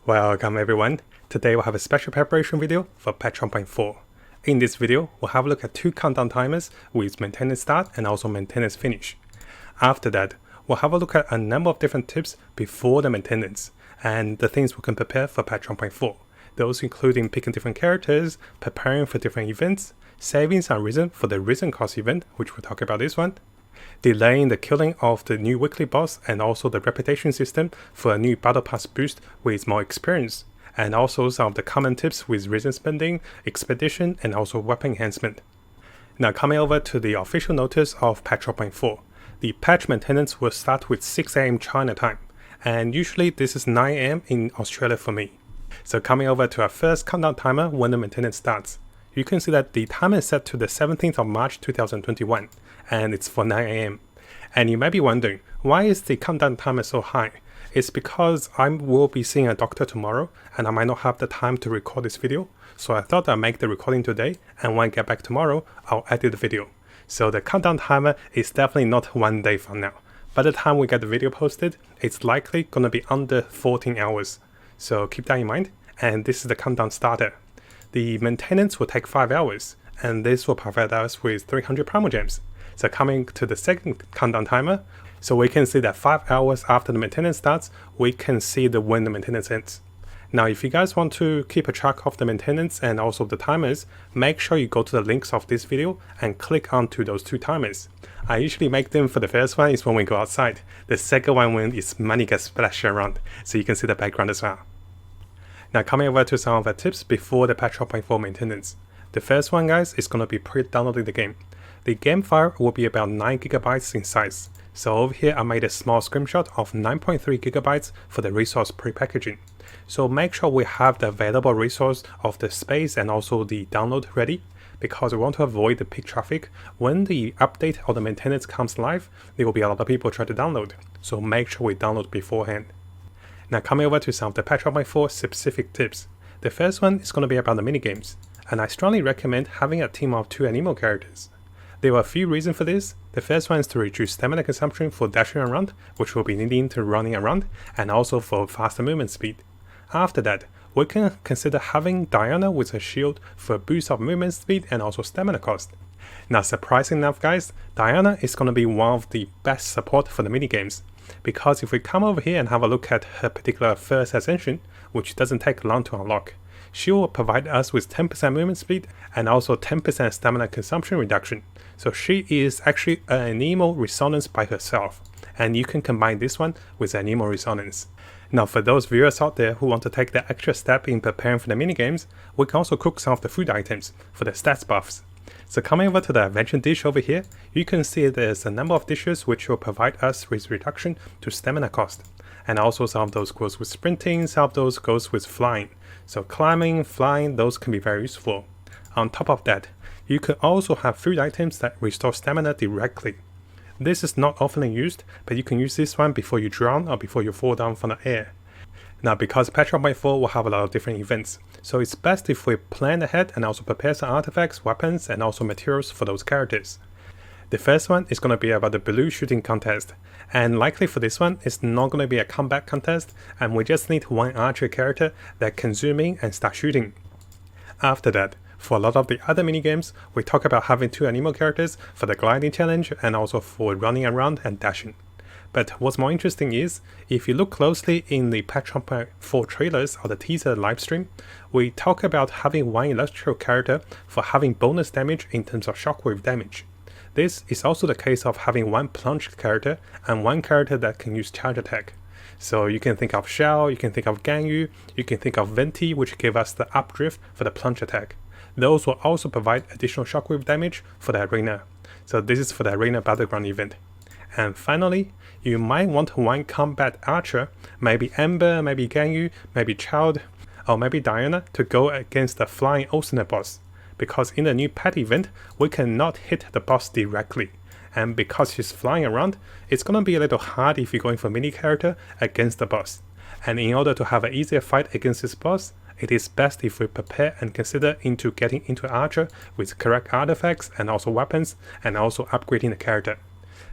Welcome everyone. Today we'll have a special preparation video for patch 1.4. In this video, we'll have a look at two countdown timers with maintenance start and also maintenance finish. After that, we'll have a look at a number of different tips before the maintenance and the things we can prepare for patch 1.4. Those including picking different characters, preparing for different events, saving some reason for the Risen Cost event, which we'll talk about this one, delaying the killing of the new weekly boss and also the reputation system for a new battle pass boost with more experience, and also some of the common tips with resin spending, expedition and also weapon enhancement. Now coming over to the official notice of patch 1.4, the patch maintenance will start with 6 AM China time, and usually this is 9 AM in Australia for me. So coming over to our first countdown timer when the maintenance starts. You can see that the timer is set to the 17th of March 2021 and it's for 9 AM. And you may be wondering, why is the countdown timer so high? It's because I will be seeing a doctor tomorrow and I might not have the time to record this video. So I thought I'd make the recording today, and when I get back tomorrow, I'll edit the video. So the countdown timer is definitely not 1 day from now. By the time we get the video posted, it's likely gonna be under 14 hours. So keep that in mind, and this is the countdown starter. The maintenance will take 5 hours, and this will provide us with 300 Primogems. So coming to the second countdown timer, so we can see that 5 hours after the maintenance starts, we can see when the maintenance ends. Now if you guys want to keep a track of the maintenance and also the timers, make sure you go to the links of this video and click onto those two timers. I usually make them for the first one is when we go outside. The second one when it's money gets splashed around, so you can see the background as well. Now coming over to some of the tips before the patch 1.4 maintenance. The first one guys is going to be pre-downloading the game. The game file will be about 9 GB in size. So over here I made a small screenshot of 9.3 GB for the resource pre-packaging. So make sure we have the available resource of the space and also the download ready, because we want to avoid the peak traffic. When the update or the maintenance comes live, there will be a lot of people trying to download. So make sure we download beforehand. Now coming over to some of the patch 1.4 specific tips. The first one is going to be about the minigames, and I strongly recommend having a team of 2 animal characters. There are a few reasons for this. The first one is to reduce stamina consumption for dashing around, which will be needing to running around, and also for faster movement speed. After that, we can consider having Diana with a shield for a boost of movement speed and also stamina cost. Now surprising enough guys, Diana is going to be one of the best support for the minigames, because if we come over here and have a look at her particular first ascension, which doesn't take long to unlock, she will provide us with 10% movement speed and also 10% stamina consumption reduction. So she is actually an Anemo Resonance by herself, and you can combine this one with Anemo Resonance. Now for those viewers out there who want to take the extra step in preparing for the minigames, we can also cook some of the food items for the stats buffs. So coming over to the adventure dish over here, you can see there's a number of dishes which will provide us with reduction to stamina cost. And also some of those goes with sprinting, some of those goes with flying. So climbing, flying, those can be very useful. On top of that, you can also have food items that restore stamina directly. This is not often used, but you can use this one before you drown or before you fall down from the air. Now because patch 1.4 will have a lot of different events, so it's best if we plan ahead and also prepare some artifacts, weapons and also materials for those characters. The first one is going to be about the blue shooting contest, and likely for this one it's not going to be a combat contest, and we just need one archer character that can zoom in and start shooting. After that, for a lot of the other minigames, we talk about having 2 animal characters for the gliding challenge and also for running around and dashing. But what's more interesting is, if you look closely in the patch 1.4 trailers or the teaser livestream, we talk about having one electro character for having bonus damage in terms of shockwave damage. This is also the case of having one plunge character and one character that can use charge attack. So you can think of Shell, you can think of Ganyu, you can think of Venti, which gave us the updrift for the plunge attack. Those will also provide additional shockwave damage for the arena. So this is for the arena battleground event. And finally, you might want one combat archer, maybe Ember, maybe Ganyu, maybe Child, or maybe Diana to go against the flying alternate boss. Because in the new pet event, we cannot hit the boss directly. And because she's flying around, it's gonna be a little hard if you're going for mini character against the boss. And in order to have an easier fight against this boss, it is best if we prepare and consider into getting into Archer with correct artifacts and also weapons, and also upgrading the character.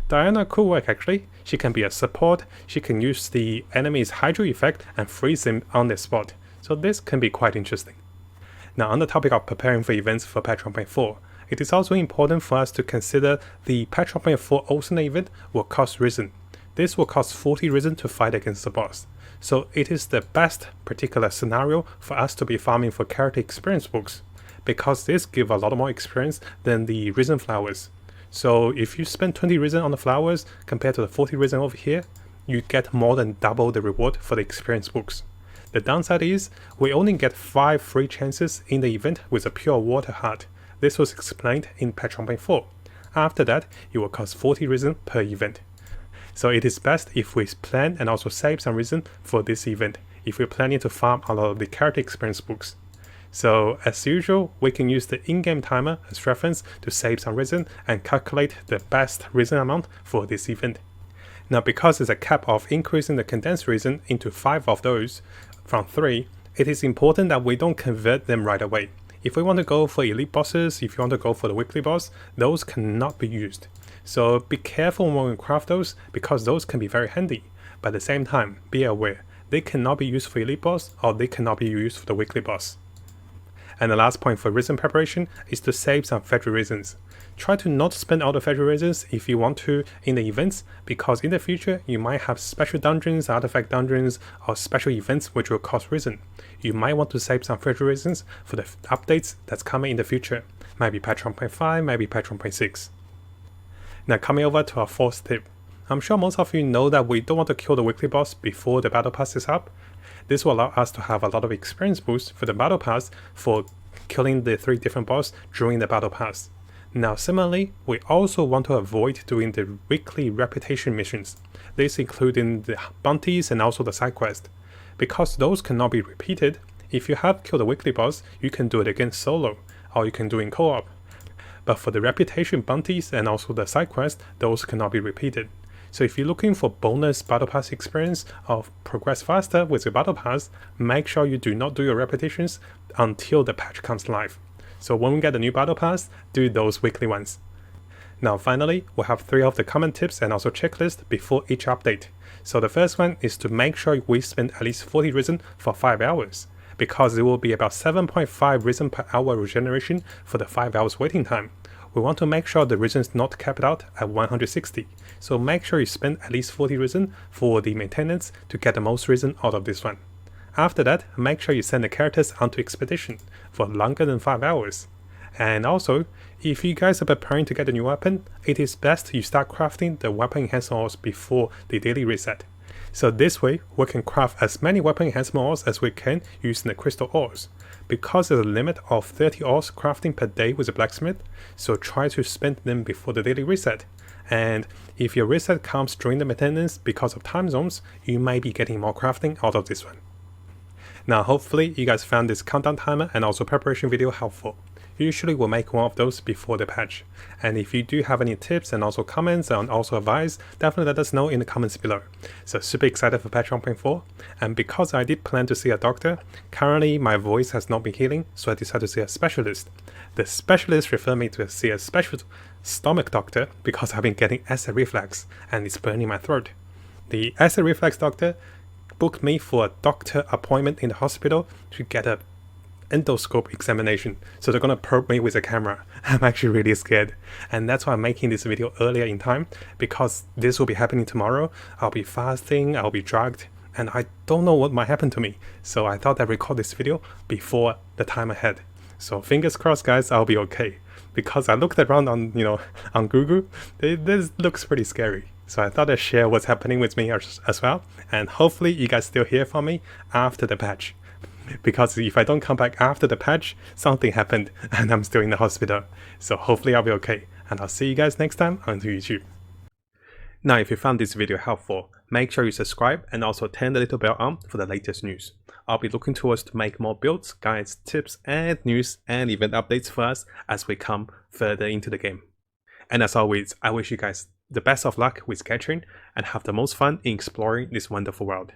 Diana could work actually. She can be a support, she can use the enemy's Hydro effect and freeze him on the spot. So this can be quite interesting. Now on the topic of preparing for events for patch 1.4, it is also important for us to consider the patch 1.4 alternate event will cost Risen. This will cost 40 Risen to fight against the boss. So it is the best particular scenario for us to be farming for character experience books, because this gives a lot more experience than the Risen flowers. So if you spend 20 Risen on the flowers compared to the 40 Risen over here, you get more than double the reward for the experience books. The downside is, we only get 5 free chances in the event with a pure water heart. This was explained in patch 1.4. After that, it will cost 40 Risen per event. So it is best if we plan and also save some Risen for this event, if we're planning to farm a lot of the character experience books. So as usual, we can use the in-game timer as reference to save some Risen and calculate the best Risen amount for this event. Now because there's a cap of increasing the condensed Risen into 5 of those from 3, it is important that we don't convert them right away. If we want to go for elite bosses, if you want to go for the weekly boss, those cannot be used. So be careful when we craft those, because those can be very handy. But at the same time, be aware, they cannot be used for elite boss or they cannot be used for the weekly boss. And the last point for Risen preparation is to save some Federal Risens. Try to not spend all the Federal Risens if you want to in the events, because in the future you might have special dungeons, artifact dungeons, or special events which will cost Risen. You might want to save some Federal Risens for the updates that's coming in the future. Maybe patch 1.5, maybe patch 1.6. Now coming over to our fourth tip. I'm sure most of you know that we don't want to kill the weekly boss before the battle pass is up. This will allow us to have a lot of experience boost for the battle pass for killing the 3 different boss during the battle pass. Now similarly, we also want to avoid doing the weekly reputation missions. This including the bounties and also the side quest. Because those cannot be repeated, if you have killed a weekly boss, you can do it again solo, or you can do it in co-op. But for the reputation bounties and also the side quest, those cannot be repeated. So if you're looking for bonus battle pass experience or progress faster with your battle pass, make sure you do not do your repetitions until the patch comes live. So when we get the new battle pass, do those weekly ones. Now finally, we'll have 3 of the common tips and also checklist before each update. So the first one is to make sure we spend at least 40 Risen for 5 hours, because it will be about 7.5 Risen per hour regeneration for the 5 hours waiting time. We want to make sure the Risen is not capped out at 160, so make sure you spend at least 40 Risen for the maintenance to get the most Risen out of this one. After that, make sure you send the characters onto expedition for longer than 5 hours. And also, if you guys are preparing to get a new weapon, it is best you start crafting the weapon enhancement ores before the daily reset. So this way, we can craft as many weapon enhancement ores as we can using the crystal ores. Because there's a limit of 30 ores crafting per day with a blacksmith, so try to spend them before the daily reset. And if your reset comes during the maintenance because of time zones, you might be getting more crafting out of this one. Now hopefully you guys found this countdown timer and also preparation video helpful. Usually we'll make one of those before the patch. And if you do have any tips and also comments and also advice, definitely let us know in the comments below. So super excited for patch 1.4. And because I did plan to see a doctor, currently my voice has not been healing, so I decided to see a specialist. The specialist referred me to see a special stomach doctor because I've been getting acid reflux and it's burning my throat. The acid reflux doctor booked me for a doctor appointment in the hospital to get a endoscope examination. So they're gonna probe me with a camera. I'm actually really scared. And that's why I'm making this video earlier in time, because this will be happening tomorrow. I'll be fasting, I'll be drugged, and I don't know what might happen to me. So I thought I'd record this video before the time ahead. So fingers crossed guys, I'll be okay. Because I looked around on, on Google, this looks pretty scary. So I thought I'd share what's happening with me as well. And hopefully you guys still hear from me after the patch. Because if I don't come back after the patch, something happened and I'm still in the hospital. So hopefully I'll be okay. And I'll see you guys next time on YouTube. Now if you found this video helpful, make sure you subscribe and also turn the little bell on for the latest news. I'll be looking towards to make more builds, guides, tips and news and event updates for us as we come further into the game. And as always, I wish you guys the best of luck with Genshin and have the most fun in exploring this wonderful world.